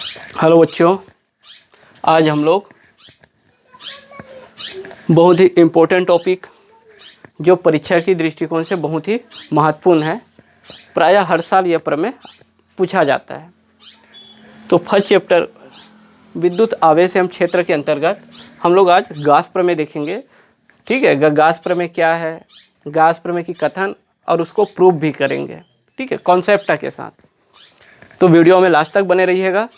Hello बच्चों, आज हम लोग बहुत ही इम्पोर्टेंट टॉपिक जो परीक्षा की दृष्टिकोण से बहुत ही महत्वपूर्ण है, प्रायः हर साल यह प्रमेय पूछा जाता है। तो फर्स्ट चैप्टर विद्युत आवेश एवं क्षेत्र के अंतर्गत हम लोग आज गॉस प्रमेय देखेंगे। ठीक है, गॉस प्रमेय क्या है, गॉस प्रमेय की कथन और उसको प्रूफ भी करेंगे। ठीक है, कॉन्सेप्ट के साथ। तो वीडियो में लास्ट तक बने रहिएगा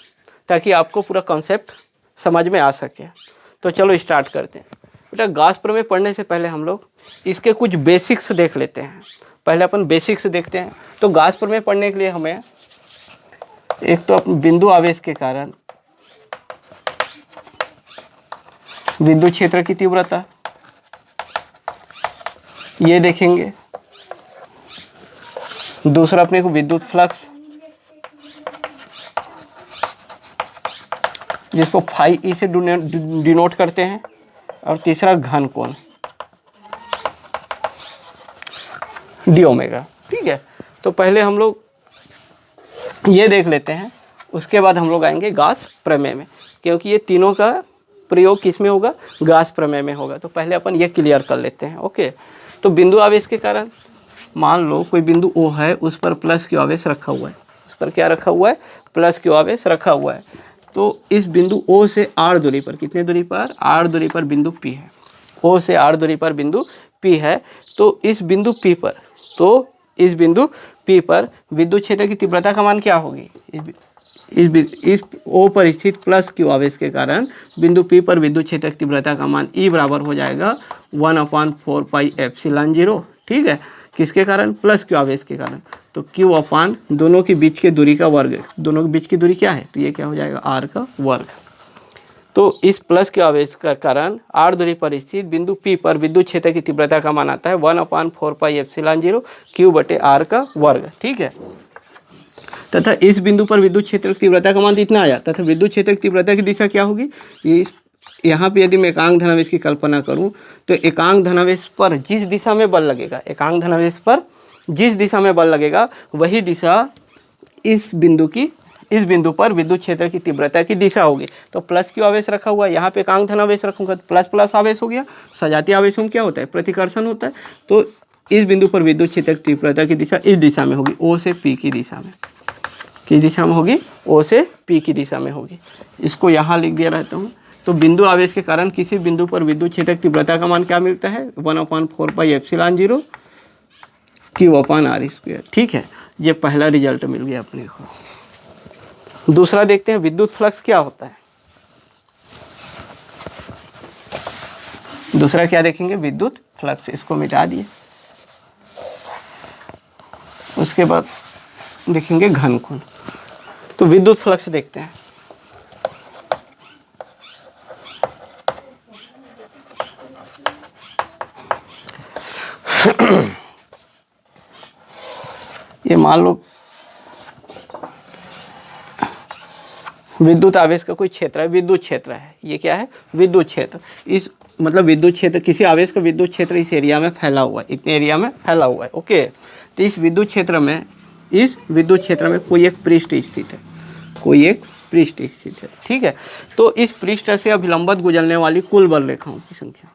ताकि आपको पूरा कॉन्सेप्ट समझ में आ सके। तो चलो स्टार्ट करते हैं। बेटा, गॉस प्रमेय पढ़ने से पहले हम लोग इसके कुछ बेसिक्स देख लेते हैं। पहले अपन बेसिक्स देखते हैं। तो गॉस प्रमेय पढ़ने के लिए हमें एक तो अपने बिंदु आवेश के कारण विद्युत क्षेत्र की तीव्रता ये देखेंगे। दूसरा अपने को विद्युत फ्लक्स जिसको फाई ई से डिनोट करते हैं, और तीसरा घन कोण डी ओमेगा। ठीक है, तो पहले हम लोग ये देख लेते हैं, उसके बाद हम लोग आएंगे गॉस प्रमेय में, क्योंकि ये तीनों का प्रयोग किस में होगा, गॉस प्रमेय में होगा। तो पहले अपन ये क्लियर कर लेते हैं। ओके, तो बिंदु आवेश के कारण मान लो कोई बिंदु O है, उस पर प्लस क्यू आवेश रखा हुआ है। उस पर क्या रखा हुआ है, प्लस क्यू आवेश रखा हुआ है। तो इस बिंदु O से R दूरी पर, कितने दूरी पर, R दूरी पर बिंदु P है। O से R दूरी पर बिंदु P है। तो इस बिंदु P पर विद्युत क्षेत्र की तीव्रता का मान क्या होगी, इस O पर स्थित प्लस क्यू आवेश के कारण बिंदु P पर विद्युत क्षेत्र की तीव्रता का मान E बराबर हो जाएगा 1/4 पाई एप्सिलॉन 0। ठीक है, किसके कारण, प्लस क्यू आवेश के कारण। तो Q अपान दोनों के बीच की दूरी का वर्ग, दोनों के बीच की दूरी क्या है, तो ये क्या हो जाएगा, R का वर्ग। तो इस प्लस क्यू आवेश का कारण R दूरी पर स्थित बिंदु P पर विद्युत क्षेत्र की तीव्रता का मान आता है 1/4 पाई एप्सिलॉन 0 Q बटे R का वर्ग। ठीक है, तथा इस बिंदु पर विद्युत क्षेत्र की तीव्रता का मान इतना आया, तथा विद्युत क्षेत्र की तीव्रता की दिशा क्या होगी, यहाँ पे यदि मैं एकांक धनावेश की कल्पना करूँ तो एकांक धनावेश पर जिस दिशा में बल लगेगा, एकांक धनावेश पर जिस दिशा में बल लगेगा वही दिशा इस बिंदु पर विद्युत क्षेत्र की तीव्रता की दिशा होगी। तो प्लस क्यू आवेश रखा हुआ है, यहाँ पे एकांक धनावेश रखूंगा तो प्लस प्लस आवेश हो गया। सजातीय आवेश में क्या होता है, प्रतिकर्षण होता है। तो इस बिंदु पर विद्युत क्षेत्र की तीव्रता की दिशा इस दिशा में होगी, O से P की दिशा में। किस दिशा में होगी, O से P की दिशा में होगी। इसको यहाँ लिख दिया रहता हूँ। तो बिंदु आवेश के कारण किसी बिंदु पर विद्युत क्षेत्र की तीव्रता का मान क्या मिलता है, 1/4 पाई एप्सिलॉन 0 Q/R²। ठीक है, ये पहला रिजल्ट मिल गया अपने को। दूसरा देखते हैं विद्युत फ्लक्स क्या होता है। दूसरा क्या देखेंगे, विद्युत फ्लक्स। इसको मिटा दिए। उसके बाद देखेंगे घन कोण। तो विद्युत फ्लक्स देखते हैं। ये मान लो विद्युत आवेश का कोई क्षेत्र है, विद्युत क्षेत्र है। ये क्या है, विद्युत क्षेत्र। इस मतलब विद्युत क्षेत्र, किसी आवेश का विद्युत क्षेत्र इस एरिया में फैला हुआ है, इतने एरिया में फैला हुआ है। ओके, तो इस विद्युत क्षेत्र में कोई एक पृष्ठ स्थित है, कोई एक पृष्ठ स्थित है। ठीक है, तो इस पृष्ठ से अभिलंबत गुजरने वाली कुल बल रेखाओं की संख्या,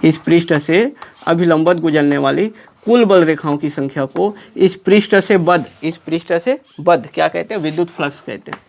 इस पृष्ठ से अभिलंबत गुजरने वाली कुल बल रेखाओं की संख्या को इस पृष्ठ से बद्ध क्या कहते हैं, विद्युत फ्लक्स कहते हैं।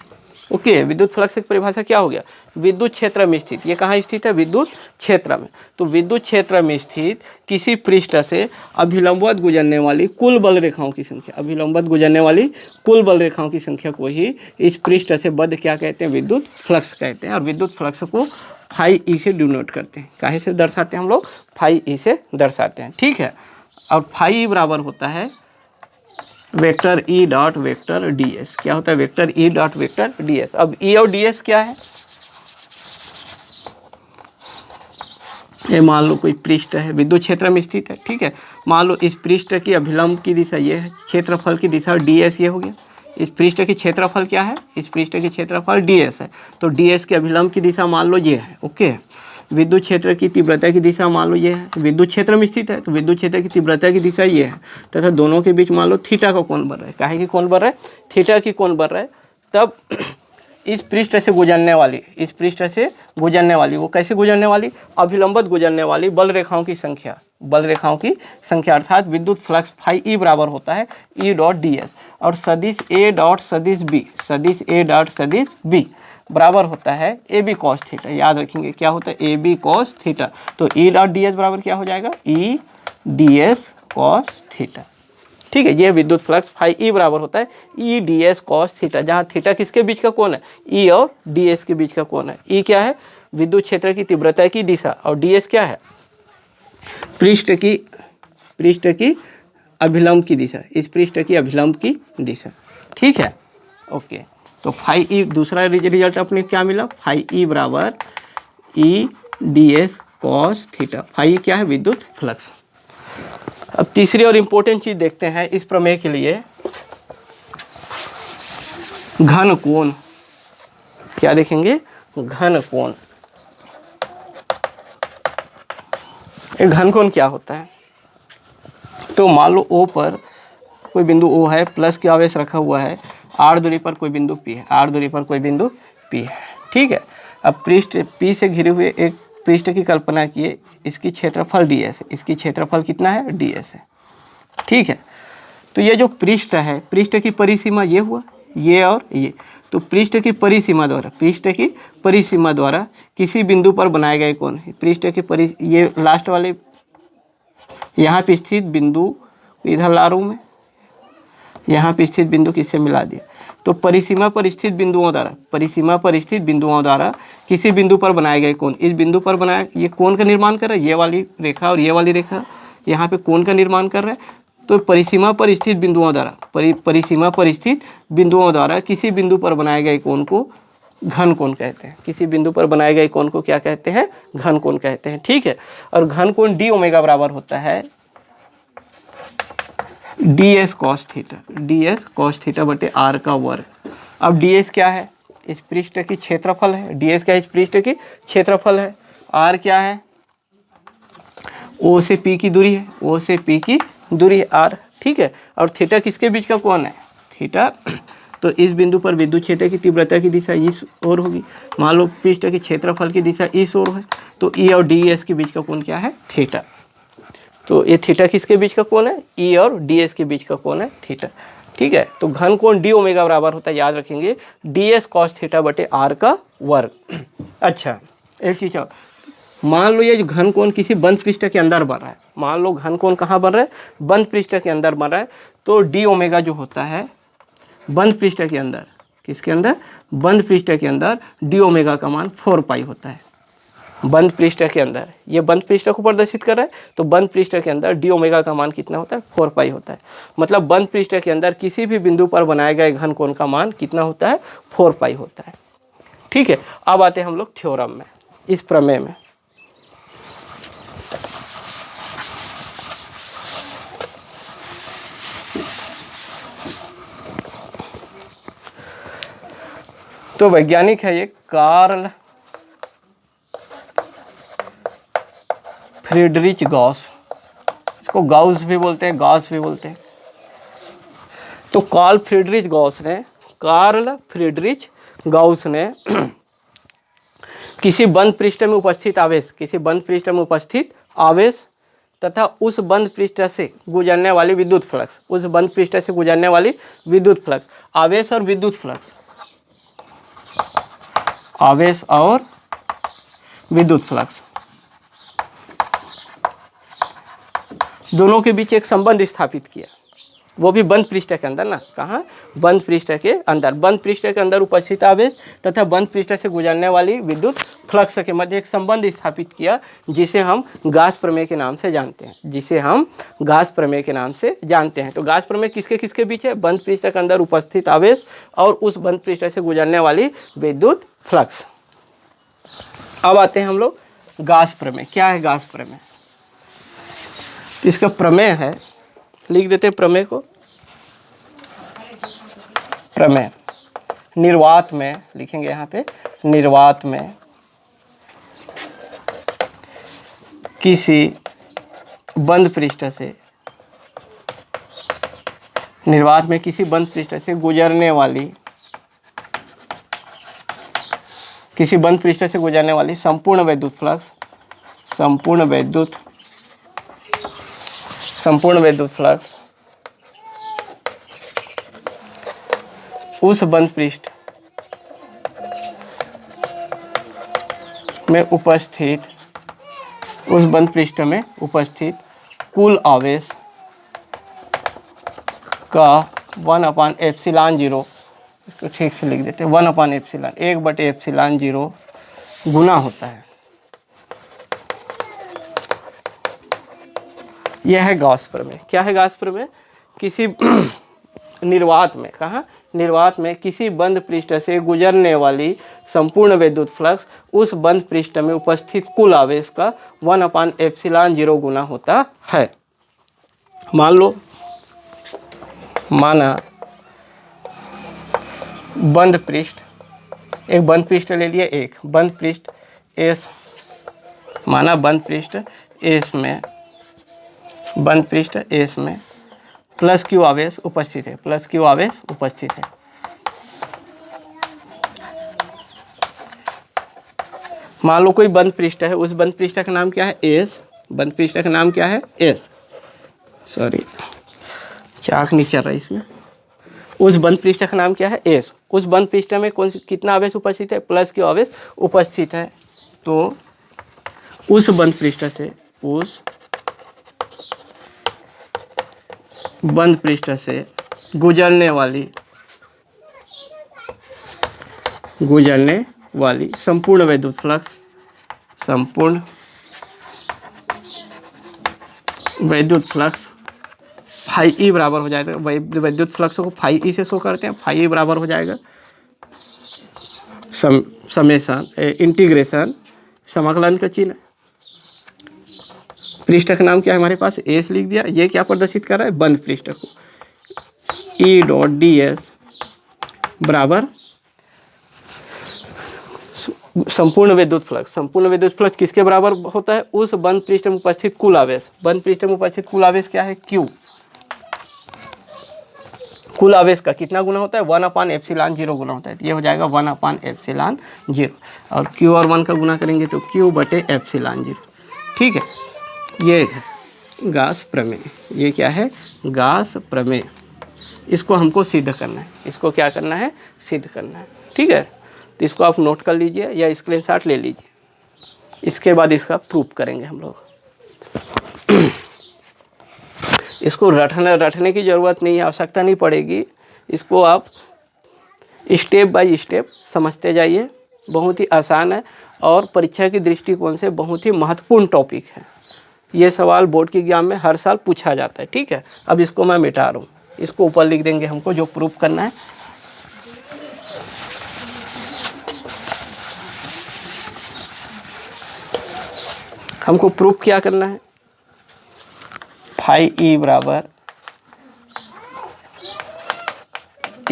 ओके, विद्युत फ्लक्स की परिभाषा क्या हो गया, विद्युत क्षेत्र में स्थित, ये कहाँ स्थित है, विद्युत क्षेत्र में। तो विद्युत क्षेत्र में स्थित किसी पृष्ठ से अभिलंबत गुजरने वाली कुल बल रेखाओं की संख्या, अभिलंबत गुजरने वाली कुल बल रेखाओं की संख्या को ही इस पृष्ठ से बद्ध क्या कहते हैं, विद्युत फ्लक्स कहते हैं। और विद्युत फ्लक्स को फाई ई से डिनोट करते हैं। काहे से दर्शाते हैं हम लोग, फाई ई से दर्शाते हैं। ठीक है, और फाई ई बराबर होता है vector E dot vector D S. क्या होता है, vector E dot vector D S. अब ई और डी एस क्या है, ये मान लो कोई पृष्ठ है, विद्युत क्षेत्र में स्थित है। ठीक है, मान लो इस पृष्ठ की अभिलंब की दिशा ये है, क्षेत्रफल की दिशा डी एस ये हो गया। इस पृष्ठ की क्षेत्रफल क्या है, इस पृष्ठ की क्षेत्रफल डी एस है। तो डी एस के अभिलंब की दिशा मान लो ये है। ओके, विद्युत क्षेत्र की तीव्रता की दिशा मान लो ये है, विद्युत क्षेत्र में स्थित है, तो विद्युत क्षेत्र की तीव्रता की दिशा ये है, तथा दोनों के बीच मान लो थीटा का कोण बन रहा है। काहे की कोण बन रहा है, थीटा की कोण बन रहा है। तब इस पृष्ठ से गुजरने वाली, इस पृष्ठ से गुजरने वाली, वो कैसे गुजरने वाली, अभिलंबत गुजरने वाली बल रेखाओं की संख्या, बल रेखाओं की संख्या अर्थात विद्युत फ्लक्स फाई ई बराबर होता है ई डॉट डी एस, और सदिश ए डॉट सदिश बी, सदिश ए डॉट सदिश बी बराबर होता है ए बी कॉस थीटा। याद रखेंगे क्या होता है, ए बी कॉस थीटा। तो ई डॉट डी एस बराबर क्या हो जाएगा, ई डी एस कॉस थीटा। ठीक है, ये विद्युत फ्लक्स फाई ई बराबर होता है ई डी एस कॉस थीटा, जहाँ थीटा किसके बीच का कोण है, ई और डी एस के बीच का कोण है। ई क्या है, विद्युत क्षेत्र की तीव्रता की दिशा, और डी एस क्या है, पृष्ठ की अभिलंब की दिशा, इस पृष्ठ की अभिलंब की दिशा। ठीक है, ओके। तो फाई ई दूसरा रिजल्ट अपने क्या मिला, फाई ई बराबर E D S cos theta. Phi क्या है, विद्युत फ्लक्स। अब तीसरी और इम्पोर्टेंट चीज देखते हैं इस प्रमेय के लिए, घन कोण। क्या देखेंगे, घन कोण। एक घन कोण क्या होता है, तो मान लो O पर कोई बिंदु O है, प्लस का आवेश रखा हुआ है, r दूरी पर कोई बिंदु P है, r दूरी पर कोई बिंदु P है। ठीक है, अब पृष्ठ P से घिरे हुए एक पृष्ठ की कल्पना किए, इसकी क्षेत्रफल ds है, इसकी क्षेत्रफल कितना है, ds है। ठीक है, तो ये जो पृष्ठ है, पृष्ठ की परिसीमा ये हुआ, ये और ये, तो पृष्ठ की परिसीमा द्वारा, पृष्ठ की परिसीमा द्वारा किसी बिंदु पर बनाए गए कोण, पृष्ठ की ये लास्ट वाले यहाँ पे स्थित बिंदु इधर ला रहा हूँ मैं, यहाँ पे स्थित बिंदु किससे मिला दिया, तो परिसीमा पर स्थित बिंदुओं द्वारा, परिसीमा पर स्थित बिंदुओं द्वारा किसी बिंदु पर बनाए गए कोण, इस बिंदु पर बनाया, ये कोण का निर्माण कर रहा है, ये वाली रेखा और ये वाली रेखा यहाँ पे कोण का निर्माण कर रहा है। तो परिसीमा पर स्थित बिंदुओं द्वारा, परिसीमा पर स्थित बिंदुओं द्वारा किसी बिंदु पर बनाए गए कोण को घन कोण कहते हैं। किसी बिंदु पर बनाए गए कोण को क्या कहते हैं, घन कोण कहते हैं। ठीक है, और घन कोण डी ओमेगा बराबर होता है D S cos theta, D S cos theta बटे आर का वर्ग। अब डी एस क्या है, इस पृष्ठ की क्षेत्रफल है, डी एस क्या है, इस पृष्ठ की क्षेत्रफल है। आर क्या है, ओ से पी की दूरी है, ओ से पी की दूरी है आर। ठीक है, और थीटा किसके बीच का कोण है, थीटा, तो इस बिंदु पर विद्युत क्षेत्र की तीव्रता की दिशा इस ओर होगी, मान लो पृष्ठ की क्षेत्रफल की दिशा इस ओर है, तो ई और डी एस के बीच का कोण क्या है, थीटा। तो ये थीटा किसके बीच का कोण है, ई और डी एस के बीच का कोण है, थीटा। ठीक है, तो घन कोण डी ओमेगा बराबर होता है, याद रखेंगे, डी एस कॉस थीटा बटे आर का वर्ग। अच्छा, एक चीज और, मान लो ये जो घन कोण किसी बंद पृष्ठ के अंदर बन रहा है, मान लो घन कोण कहाँ बन रहा है, बंद पृष्ठ के अंदर बन रहा है, तो डी ओमेगा जो होता है बंद पृष्ठ के अंदर, किसके अंदर, बंद पृष्ठ के अंदर डी ओमेगा का मान 4 पाई होता है। बंद पृष्ठ के अंदर, ये बंद पृष्ठ को प्रदर्शित कर रहा है, तो बंद पृष्ठ के अंदर डी ओमेगा का मान कितना होता है, 4 पाई होता है। मतलब बंद पृष्ठ के अंदर किसी भी बिंदु पर बनाए गए घन कोण का मान कितना होता है, 4 पाई होता है। ठीक है, अब आते हैं हम लोग थ्योरम में, इस प्रमेय में। तो वैज्ञानिक है ये कार्ल फ्रीडरिच गॉस, इसको गाउस भी बोलते हैं, गॉस भी बोलते हैं। तो कार्ल फ्रीडरिच गॉस ने किसी बंद पृष्ठ में उपस्थित आवेश, किसी बंद पृष्ठ में उपस्थित आवेश तथा उस बंद पृष्ठ से गुजरने वाली विद्युत फ्लक्स, उस बंद पृष्ठ से गुजरने वाली विद्युत फ्लक्स, आवेश और विद्युत फ्लक्स, आवेश और विद्युत फ्लक्स दोनों के बीच एक संबंध स्थापित किया, वो भी बंद पृष्ठ के अंदर ना, कहाँ, बंद पृष्ठ के अंदर, बंद पृष्ठ के अंदर उपस्थित आवेश तथा बंद पृष्ठ से गुजरने वाली विद्युत फ्लक्स के मध्य एक संबंध स्थापित किया, जिसे हम गास प्रमेय के नाम से जानते हैं, जिसे हम गास प्रमेय के नाम से जानते हैं। तो गास प्रमेय किसके किसके बीच है, बंद पृष्ठ के अंदर उपस्थित आवेश और उस बंद पृष्ठ से गुजरने वाली विद्युत फ्लक्स। अब आते हैं हम लोग गास प्रमेय। क्या है गास प्रमेय, इसका प्रमेय है, लिख देते हैं प्रमेय को, प्रमेय निर्वात में लिखेंगे, यहाँ पे निर्वात में किसी बंद पृष्ठ से, निर्वात में किसी बंद पृष्ठ से गुजरने वाली किसी बंद पृष्ठ से गुजरने वाली संपूर्ण विद्युत फ्लक्स, संपूर्ण विद्युत फ्लक्स उस बंद पृष्ठ में उपस्थित, उस बंद पृष्ठ में उपस्थित कुल आवेश का 1/ε0, इसको ठीक से लिख देते हैं, 1/ε0 गुना होता है। यह है गॉस प्रमेय। क्या है गॉस प्रमेय? किसी निर्वात में, कहाँ? निर्वात में किसी बंद पृष्ठ से गुजरने वाली संपूर्ण विद्युत फ्लक्स उस बंद पृष्ठ में उपस्थित कुल आवेश का 1/ε0 गुना होता है। मान लो, माना बंद पृष्ठ, एक बंद पृष्ठ ले लिया, एक बंद पृष्ठ एस, माना बंद पृष्ठ एस में, बंद पृष्ठ एस में प्लस क्यू आवेश उपस्थित है, प्लस क्यू आवेश उपस्थित है। मान लो कोई बंद पृष्ठ है, उस बंद पृष्ठ का नाम क्या है? एस। बंद पृष्ठ का नाम क्या है? एस। सॉरी, चाक नहीं चल रहा इसमें। उस बंद पृष्ठ का नाम क्या है? एस। उस बंद पृष्ठ में कौन सी, कितना आवेश उपस्थित है? प्लस क्यू आवेश उपस्थित है। तो उस बंद पृष्ठ से, उस बंद पृष्ठ से गुजरने वाली संपूर्ण विद्युत फ्लक्स, संपूर्ण विद्युत फ्लक्स फाई ई बराबर हो जाएगा, विद्युत फ्लक्स को फाई ई से शो करते हैं, फाई ई बराबर हो जाएगा समेशन इंटीग्रेशन समाकलन का चिन्ह। पृष्ठ का नाम क्या है हमारे पास? एस लिख दिया। ये क्या प्रदर्शित कर रहा है? बंद पृष्ठ को। ई डॉट डी एस बराबर संपूर्ण विद्युत फ्लक्स। संपूर्ण विद्युत फ्लक्स किसके बराबर होता है? उस बंद पृष्ठ में उपस्थित कुल आवेश। बंद पृष्ठ में उपस्थित कुल आवेश क्या है? क्यू। कुल आवेश का कितना गुना होता है? 1/ε0 गुना होता है। तो ये हो जाएगा 1/ε0, और क्यू और 1 का गुना करेंगे तो Q/ε0। ठीक है, ये है गॉस प्रमेय। ये क्या है? गॉस प्रमेय। इसको हमको सिद्ध करना है। इसको क्या करना है? सिद्ध करना है। ठीक है, तो इसको आप नोट कर लीजिए या स्क्रीनशॉट ले लीजिए। इसके बाद इसका प्रूफ करेंगे हम लोग। इसको रटने की ज़रूरत नहीं है, आवश्यकता नहीं पड़ेगी। इसको आप स्टेप बाय स्टेप समझते जाइए। बहुत ही आसान है और परीक्षा की दृष्टिकोण से बहुत ही महत्वपूर्ण टॉपिक है। ये सवाल बोर्ड के एग्जाम में हर साल पूछा जाता है। ठीक है, अब इसको मैं मिटा रहा हूँ। इसको ऊपर लिख देंगे हमको जो प्रूफ करना है। हमको प्रूफ क्या करना है? फाई ई बराबर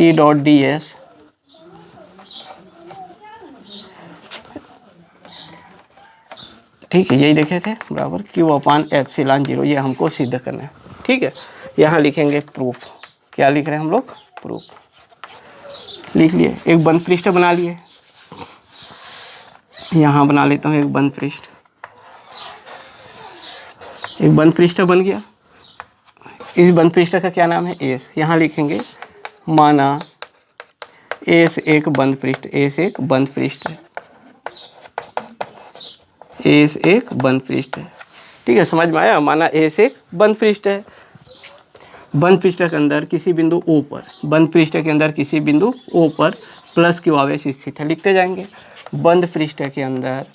ई डॉट डी एस ठीक है, यही देखे थे, बराबर Q/ε0। ये हमको सिद्ध करना है। ठीक है, यहाँ लिखेंगे प्रूफ। क्या लिख रहे हैं हम लोग? प्रूफ लिख लिए। एक बंद पृष्ठ बना लिए, यहाँ बना लेता हूँ एक बंद पृष्ठ। एक बंद पृष्ठ बन गया। इस बंद पृष्ठ का क्या नाम है? एस। यहाँ लिखेंगे माना एस एक बंद पृष्ठ, एस एक बंद पृष्ठ है, एस एक बंद पृष्ठ है। ठीक है, समझ में आया? माना एस एक बंद पृष्ठ है। बंद पृष्ठ के अंदर किसी बिंदु O पर, बंद पृष्ठ के अंदर किसी बिंदु O पर प्लस क्यू आवेश स्थित है। लिखते जाएंगे। बंद पृष्ठ के अंदर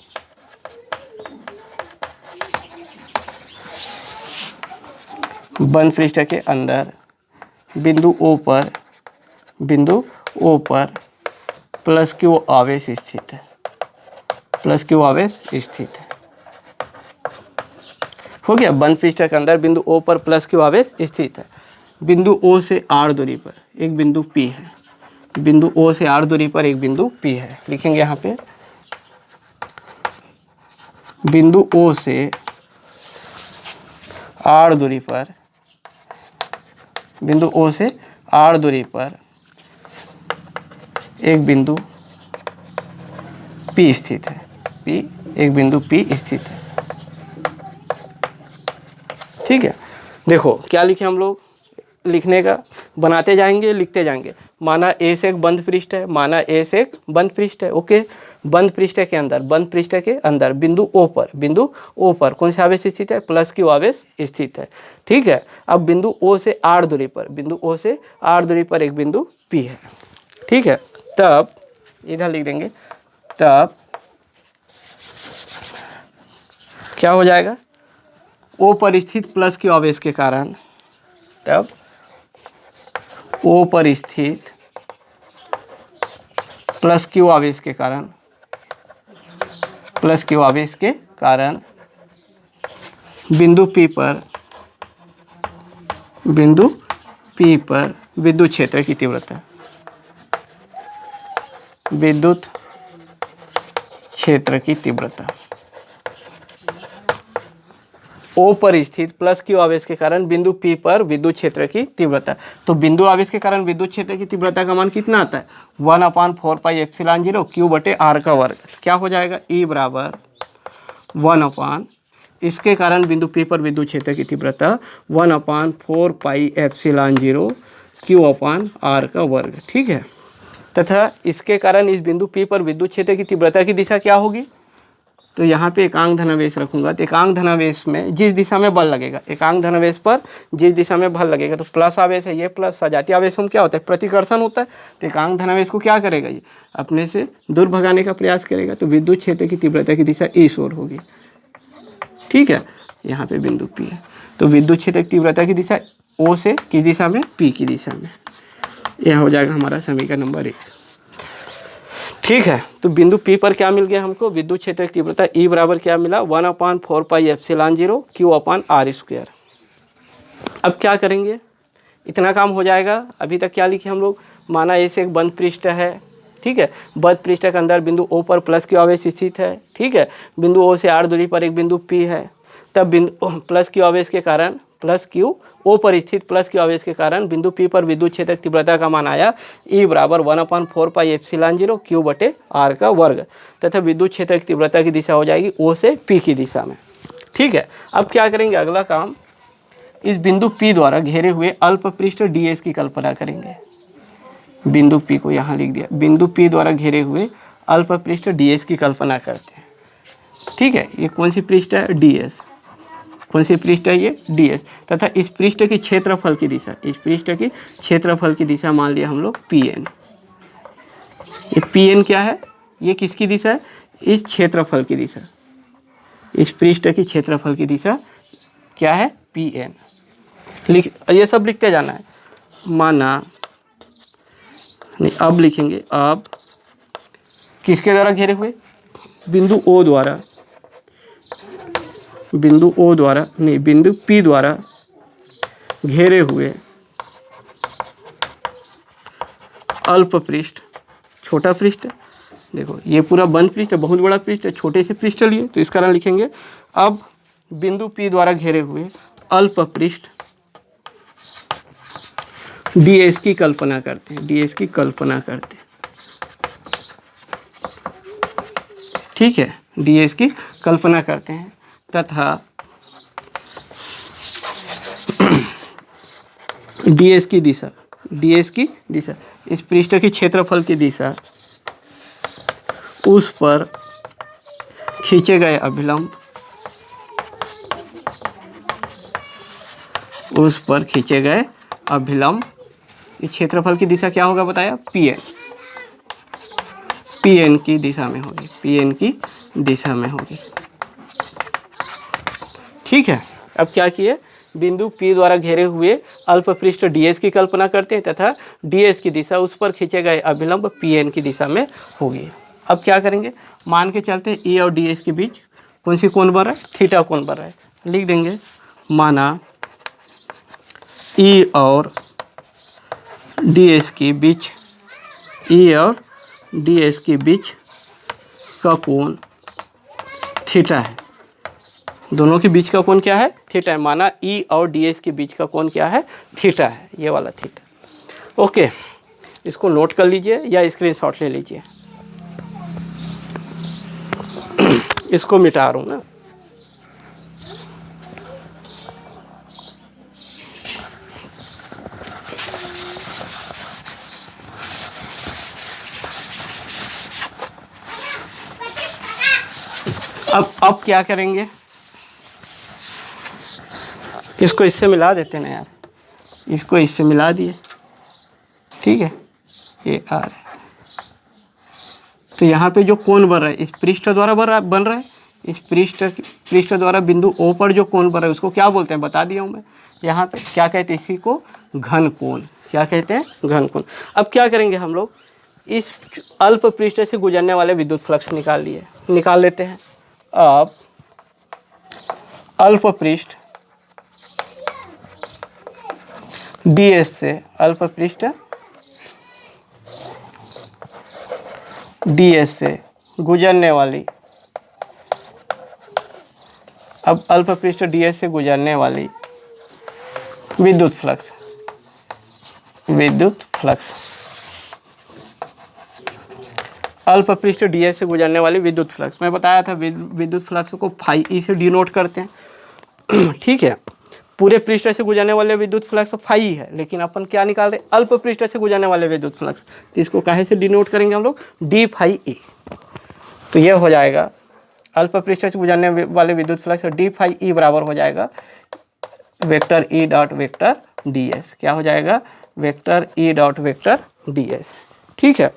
बिंदु O पर प्लस क्यू आवेश स्थित है, प्लस क्यू आवेश स्थित है। हो गया। बंद पृष्ठ के अंदर बिंदु O पर प्लस क्यू आवेश स्थित है। बिंदु O से R दूरी पर एक बिंदु P है। बिंदु O से R दूरी पर एक बिंदु P है। लिखेंगे यहाँ पे बिंदु O से R दूरी पर, बिंदु O से R दूरी पर एक बिंदु P स्थित है, P एक बिंदु P स्थित है। ठीक है, देखो क्या लिखे हम लोग, लिखने का बनाते जाएंगे, लिखते जाएंगे। माना ए से एक बंद पृष्ठ है, माना ए से एक बंद पृष्ठ है। ओके, बंद पृष्ठ के अंदर, बंद पृष्ठ के अंदर बिंदु O पर, बिंदु O पर कौन सा आवेश स्थित है, प्लस Q आवेश स्थित है। ठीक है, अब बिंदु O से R दूरी पर, बिंदु O से R दूरी पर एक बिंदु P है। ठीक है, तब इधर लिख देंगे, तब क्या हो जाएगा, O पर स्थित प्लस Q आवेश के कारण, तब O पर स्थित प्लस Q आवेश के कारण, प्लस Q आवेश के कारण बिंदु P पर, बिंदु P पर विद्युत क्षेत्र की तीव्रता, विद्युत क्षेत्र की तीव्रता O पर स्थित प्लस Q आवेश के कारण बिंदु P पर विद्युत क्षेत्र की तीव्रता। तो बिंदु आवेश के कारण विद्युत क्षेत्र की तीव्रता का मान कितना आता है, 1/4πε0 Q बटे R का वर्ग। क्या हो जाएगा, E बराबर 1/, इसके कारण बिंदु P पर विद्युत क्षेत्र की तीव्रता 1/4πε0 Q/R का वर्ग। ठीक है, तथा इसके कारण इस बिंदु P पर विद्युत क्षेत्र की तीव्रता की दिशा क्या होगी, तो यहाँ पे एकांक धनावेश रखूंगा। तो एकांक धनावेश में जिस दिशा में बल लगेगा, एकांक धनावेश पर जिस दिशा में बल लगेगा, तो प्लस आवेश है ये, प्लस सजातीय आवेश में क्या होता है, प्रतिकर्षण होता है। तो एकांक धनावेश को क्या करेगा, ये अपने से दूर भगाने का प्रयास करेगा। तो विद्युत क्षेत्र की तीव्रता की दिशा इस ओर होगी। ठीक है, यहाँ पे बिंदु P है, तो विद्युत क्षेत्र की तीव्रता की दिशा O से किस दिशा में, P की दिशा में। यह हो जाएगा हमारा समीकरण नंबर 1। ठीक है, तो बिंदु P पर क्या मिल गया हमको, विद्युत क्षेत्र की तीव्रता E बराबर क्या मिला, 1/4πε0 Q/R²। अब क्या करेंगे, इतना काम हो जाएगा। अभी तक क्या लिखे हम लोग, माना ए से एक बंद पृष्ठ है। ठीक है, बंद पृष्ठ के अंदर बिंदु O पर प्लस Q आवेश स्थित है। ठीक है, बिंदु O से R दूरी पर एक बिंदु P है। तब बिंदु प्लस Q आवेश के कारण, प्लस Q O पर स्थित प्लस Q आवेश के कारण बिंदु P पर विद्युत क्षेत्र की तीव्रता का मान आया E बराबर 1/4πε0 Q बटे R का वर्ग, तथा विद्युत क्षेत्र की तीव्रता की दिशा हो जाएगी O से P की दिशा में। ठीक है, अब क्या करेंगे, अगला काम, इस बिंदु P द्वारा घेरे हुए अल्प पृष्ठ ds की कल्पना करेंगे। बिंदु P को यहाँ लिख दिया, बिंदु P द्वारा घेरे हुए अल्प पृष्ठ ds की कल्पना करते हैं। ठीक है, ये कौन सी पृष्ठ है, ds, कौन सी पृष्ठ है, ये ds, तथा इस पृष्ठ की क्षेत्रफल की दिशा, इस पृष्ठ की क्षेत्रफल की दिशा मान लिया हम लोग Pn। ये Pn क्या है, ये किसकी दिशा है, इस क्षेत्रफल की दिशा, इस पृष्ठ की क्षेत्रफल की दिशा क्या है, Pn। लिख, ये सब लिखते जाना है। माना नहीं, अब लिखेंगे, अब किसके द्वारा घेरे हुए, बिंदु O द्वारा, बिंदु O द्वारा नहीं, बिंदु P द्वारा घेरे हुए अल्प पृष्ठ, छोटा पृष्ठ। देखो ये पूरा बंद पृष्ठ, बहुत बड़ा पृष्ठ, छोटे से पृष्ठ लिए, तो इस कारण लिखेंगे। अब बिंदु P द्वारा घेरे हुए अल्प पृष्ठ ds की कल्पना करते हैं, ds की कल्पना करते हैं। ठीक है, ds की कल्पना करते हैं, तथा ds की दिशा, ds की दिशा, इस पृष्ठ की क्षेत्रफल की दिशा उस पर खींचे गए अभिलंब, उस पर खींचे गए अभिलंब, इस क्षेत्रफल की दिशा क्या होगा बताया, Pn, Pn की दिशा में होगी, Pn की दिशा में होगी। ठीक है, अब क्या किए, बिंदु P द्वारा घेरे हुए अल्प पृष्ठ ds की कल्पना करते हैं, तथा ds की दिशा उस पर खींचे गए अभिलंब Pn की दिशा में होगी। अब क्या करेंगे, मान के चलते हैं E और ds के बीच कौन सी कोण बन रहा है, थीटा कोण बन रहा है। लिख देंगे, माना E और ds के बीच, E और ds के बीच का कोण थीटा है। दोनों के बीच का कोण क्या है, थीटा है। माना E और ds के बीच का कोण क्या है, थीटा है, ये वाला थीटा। ओके, इसको नोट कर लीजिए या स्क्रीनशॉट ले लीजिए। इसको मिटा रहा हूँ ना। अब क्या करेंगे, इसको इससे मिला देते हैं ना यार, इसको इससे मिला दिए, ठीक है, ये आर। तो यहाँ पे जो कोण बन रहा है इस पृष्ठ द्वारा बन रहा है, इस पृष्ठ द्वारा बिंदु O पर जो कोण बन रहा है उसको क्या बोलते हैं बता दिया हूँ मैं। यहाँ पे क्या कहते हैं, इसी को घन कोण, क्या कहते हैं, घन कोण। अब क्या करेंगे हम लोग, इस अल्प पृष्ठ से गुजरने वाले विद्युत फ्लक्स निकाल लेते हैं। अब अल्प पृष्ठ ds से, अल्प पृष्ठ ds से गुजरने वाली, अब अल्प पृष्ठ ds से गुजरने वाली विद्युत फ्लक्स, अल्प पृष्ठ ds से गुजरने वाली विद्युत फ्लक्स। मैं बताया था विद्युत फ्लक्स को फाई ई से डिनोट करते हैं, ठीक है। पूरे पृष्ठ से गुजरने वाले विद्युत फ्लक्स फाई है, लेकिन अपन क्या निकाल रहे हैं, अल्प पृष्ठ से गुजरने वाले विद्युत फ्लक्स। तो इसको काहे से डिनोट करेंगे हम लोग, डी फाई ई। तो यह हो जाएगा अल्प पृष्ठ से गुजरने वाले विद्युत फ्लक्स डी फाई ई बराबर हो जाएगा vector E dot vector D S. क्या हो जाएगा, vector E dot vector D S, ठीक है।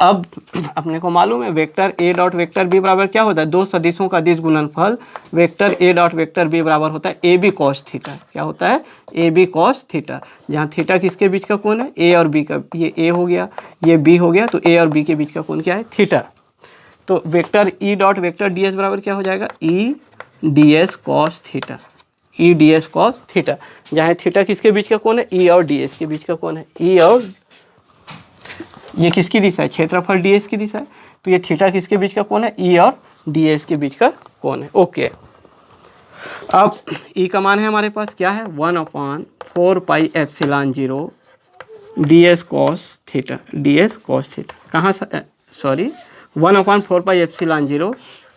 अब अपने को मालूम है vector A dot vector B बराबर क्या होता है, दो सदिशों का अदिश गुणनफल vector A dot vector B बराबर होता है ए बी कॉस थीटा। क्या होता है, ए बी कॉस थीटा, जहाँ थीटा किसके बीच का कोण है, ए और बी का, ये ए हो गया, ये बी हो गया, तो ए और बी के बीच का कोण क्या है, थीटा। तो vector E dot vector D S बराबर क्या हो जाएगा, ई डी एस कॉस थीटा, ई डी एस कॉस थीटा, जहाँ थीटा किसके बीच का कोण है, ई और डी एस के बीच का कोण है, ई और ये किसकी दिशा है, क्षेत्रफल ds की दिशा है, तो ये थीटा किसके बीच का कोण है, e और ds के बीच का कोण है, ओके। अब e का मान है हमारे पास क्या है, 1/4 pi epsilon 0 ds cos theta, ds cos theta, कहाँ sorry 1/4 pi epsilon 0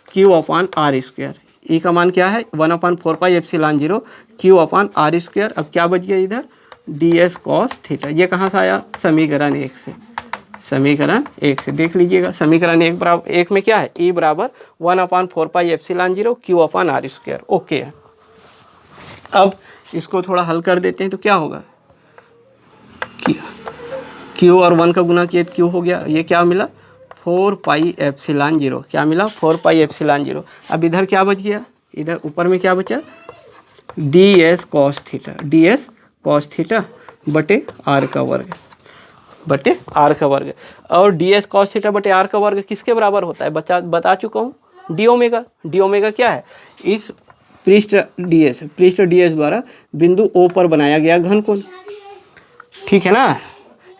q/r²। e का मान क्या है, 1/4 पाई एप्सिलॉन 0 q/r²। अब क्या बच गया इधर, ds cos थीटा। ये कहाँ से आया, समीकरण 1 से, समीकरण 1 से देख लीजिएगा। समीकरण 1 में क्या है, e बराबर 1/4 पाई एप्सिलॉन 0 q/r², ओके। अब इसको थोड़ा हल कर देते हैं तो क्या होगा, q और 1 का गुना किया q हो गया, ये क्या मिला 4 पाई एप्सिलॉन 0, क्या मिला 4 पाई एप्सिलॉन 0। अब इधर क्या बच गया, इधर ऊपर में क्या बचा, ds cos theta, ds cos theta बटे r का वर्ग, बटे आर का वर्ग। और डी एस कॉस थीटा बटे आर का वर्ग किसके बराबर होता है, बता चुका हूँ, डी ओमेगा। डी ओमेगा क्या है, इस पृष्ठ डी एस द्वारा बिंदु ओ पर बनाया गया घन कोण, ठीक है ना।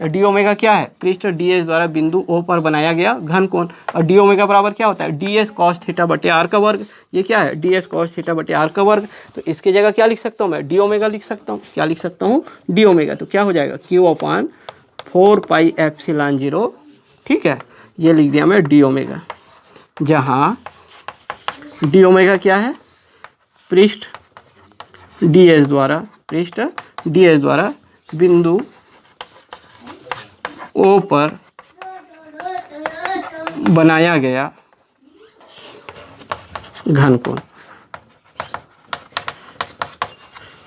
डी ओमेगा क्या है, पृष्ठ डी एस द्वारा बिंदु ओ पर बनाया गया घन कोण। और डी ओमेगा बराबर क्या होता है, डी एस कॉस थीटा बटे आर का वर्ग। ये क्या है, डी एस कॉस थीटा बटे आर का वर्ग। तो इसकी जगह क्या लिख सकता हूँ मैं, डी ओमेगा लिख सकता हूँ, क्या लिख सकता हूँ, डी ओमेगा। तो क्या हो जाएगा, q/4 पाई एप्सिलॉन 0, ठीक है, ये लिख दिया मैं डी ओमेगा, जहाँ डी ओमेगा क्या है, पृष्ठ डी एस द्वारा बिंदु ओ पर बनाया गया घन कोण,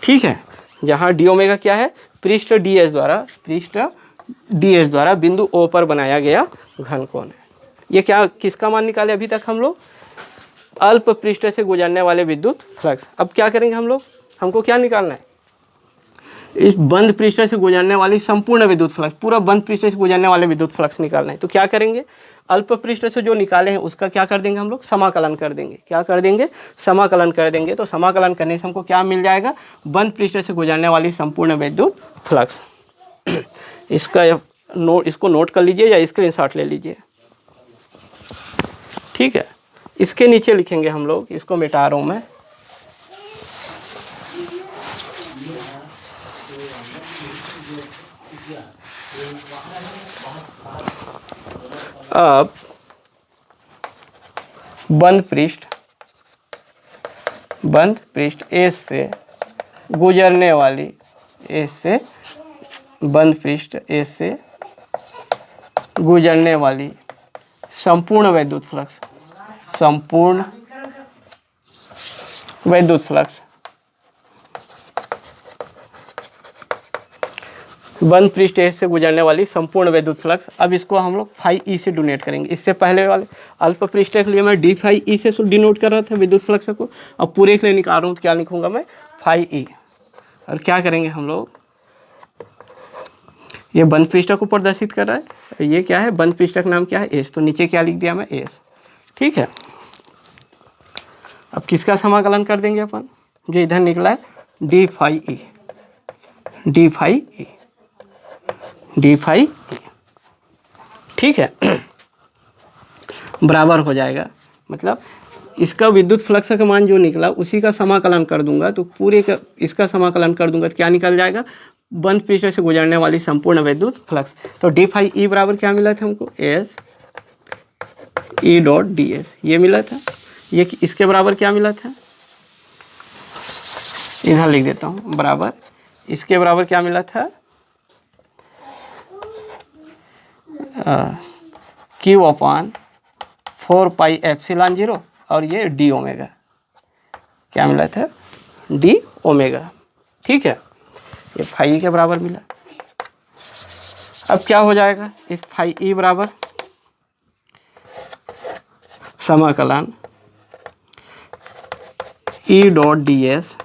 ठीक है। जहाँ डी ओमेगा क्या है, पृष्ठ डी एस द्वारा बिंदु ओ पर बनाया गया घन कोण है। ये क्या, किसका मान निकाले अभी तक हम लोग, अल्प पृष्ठ से गुजरने वाले विद्युत फ्लक्स। अब क्या करेंगे हम लोग, हमको क्या निकालना है, इस बंद पृष्ठ से गुजरने वाली संपूर्ण विद्युत फ्लक्स, पूरा बंद पृष्ठ से गुजरने वाले विद्युत फ्लक्स निकालना है। तो क्या करेंगे, अल्प पृष्ठ से जो निकाले हैं उसका क्या कर देंगे हम लोग, समाकलन कर देंगे। क्या कर देंगे, समाकलन कर देंगे। तो समाकलन करने से हमको क्या मिल जाएगा, बंद पृष्ठ से गुजरने वाली संपूर्ण विद्युत फ्लक्स। इसको नोट कर लीजिए या स्क्रीनशॉट ले लीजिए, ठीक है। इसके नीचे लिखेंगे हम लोग, इसको मिटा रहा हूं मैं, अब बंद पृष्ठ एस से गुजरने वाली, एस से बंद पृष्ठ एस से गुजरने वाली संपूर्ण वैद्युत फ्लक्स, संपूर्ण वैद्युत फ्लक्स, बंद पृष्ठ एस से गुजरने वाली संपूर्ण वैद्युत फ्लक्स। अब इसको हम लोग फाई ई से डोनेट करेंगे। इससे पहले वाले अल्प पृष्ठ के लिए मैं डी फाई ई से डिनोट कर रहा था विद्युत फ्लक्स को, अब पूरे के लिए निकाल रहा हूँ तो क्या लिखूंगा मैं, फाई ई। और क्या करेंगे हम लोग, ये बंद पृष्ठ को प्रदर्शित कर रहा है, ये क्या है, बंद पृष्ठ का नाम क्या है, एस, तो नीचे क्या लिख दिया मैं, एस। ठीक है, अब किसका समाकलन कर देंगे अपन, जो इधर निकला है D phi E, D phi E, D phi E. ठीक है, बराबर हो जाएगा, मतलब इसका विद्युत फ्लक्स का मान जो निकला उसी का समाकलन कर दूंगा, तो पूरे का इसका समाकलन कर दूंगा तो क्या निकल जाएगा, बंद पृष्ठ से गुजरने वाली संपूर्ण विद्युत फ्लक्स। तो डी फाई ई बराबर क्या मिला था हमको, S E dot D S, ये मिला था। ये इसके बराबर क्या मिला था, इधर लिख देता हूँ, बराबर इसके बराबर क्या मिला था, क्यू अपॉन 4 पाई एप्सिलॉन 0, और ये डी ओमेगा, क्या मिला था, डी ओमेगा। ठीक है, ये फाई के बराबर मिला। अब क्या हो जाएगा, इस फाई ई बराबर समाकलन ई डॉट डी एस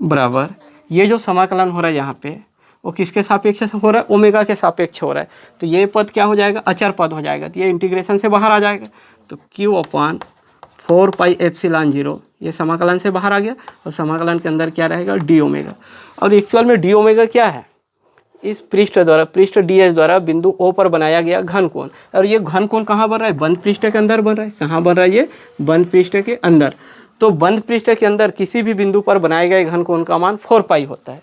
बराबर, ये जो समाकलन हो रहा है यहाँ पे वो किसके सापेक्ष से हो रहा है, ओमेगा के सापेक्ष हो रहा है, तो ये पद क्या हो जाएगा, अचर पद हो जाएगा, तो ये इंटीग्रेशन से बाहर आ जाएगा, तो क्यू अपॉन 4 पाई एप्सिलॉन 0, ये समाकलन से बाहर आ गया, और समाकलन के अंदर क्या रहेगा, डी ओमेगा। और एक्चुअल में डी ओमेगा क्या है, इस पृष्ठ द्वारा, पृष्ठ डी एस द्वारा बिंदु ओ पर बनाया गया घन कोण, और ये घन कोण कहाँ बन रहा है, बंद पृष्ठ के अंदर बन रहा है, कहाँ बन रहा है, ये बंद पृष्ठ के अंदर। तो बंद पृष्ठ के अंदर किसी भी बिंदु पर बनाए गए घन कोण का मान 4 पाई होता है,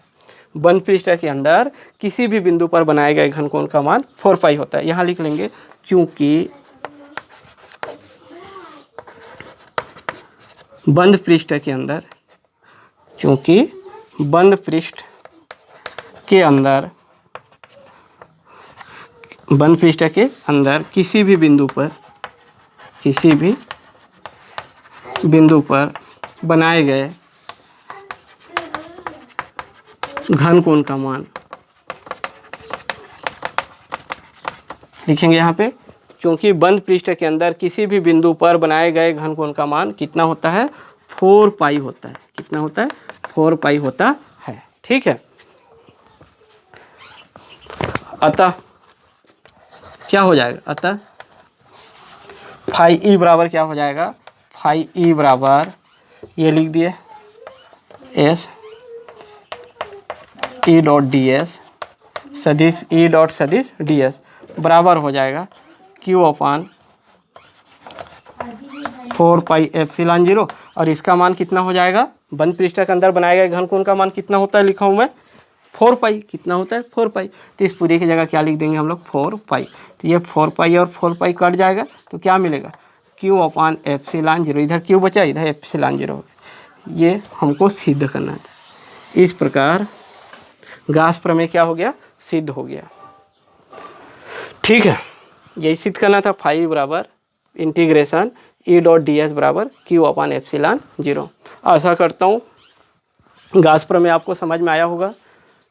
बंद पृष्ठ के अंदर किसी भी बिंदु पर बनाए गए घन कोण का मान 4 पाई होता है। यहाँ लिख लेंगे, क्योंकि बंद पृष्ठ के अंदर, क्योंकि बंद पृष्ठ के अंदर, बंद पृष्ठ के अंदर किसी भी बिंदु पर, किसी भी बिंदु पर बनाए गए घन कोण का मान, लिखेंगे यहाँ पे, क्योंकि बंद पृष्ठ के अंदर किसी भी बिंदु पर बनाए गए घन कोण का मान कितना होता है, 4 पाई होता है, कितना होता है, 4 पाई होता है। ठीक है, अतः क्या हो जाएगा, अतः फाई ई बराबर क्या हो जाएगा, फाई ई बराबर ये लिख दिए, S E dot D S सदिश ई डॉट सदिश डी एस बराबर हो जाएगा क्यू अपॉन 4 पाई एप्सिलॉन 0, और इसका मान कितना हो जाएगा, बंद पृष्ठ के अंदर बनाए गए घन कोण का मान कितना होता है, लिखा हूँ मैं 4 पाई, कितना होता है 4 पाई, तो इस पूरी की जगह क्या लिख देंगे हम लोग 4 पाई, तो ये 4 पाई और 4 पाई कट जाएगा, तो क्या मिलेगा, क्यू अपॉन एप्सिलॉन 0, इधर क्यू बचा, इधर एप्सिलॉन 0, ये हमको सिद्ध करना था। इस प्रकार गास प्रमेय क्या हो गया, सिद्ध हो गया। ठीक है, यही सिद्ध करना था, फाई बराबर integration E dot D S बराबर क्यू अपॉन एप्सिलॉन 0। आशा करता हूँ गास प्रमेय आपको समझ में आया होगा।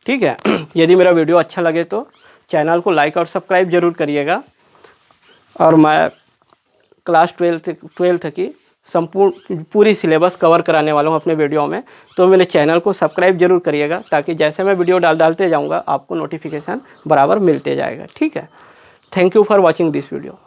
ठीक है, यदि मेरा वीडियो अच्छा लगे तो चैनल को लाइक और सब्सक्राइब जरूर करिएगा, और मैं क्लास 12th की संपूर्ण पूरी सिलेबस कवर कराने वाला हूँ अपने वीडियो में, तो मेरे चैनल को सब्सक्राइब जरूर करिएगा, ताकि जैसे मैं वीडियो डालते जाऊँगा आपको नोटिफिकेशन बराबर मिलते जाएगा। ठीक है, thank you for watching this video.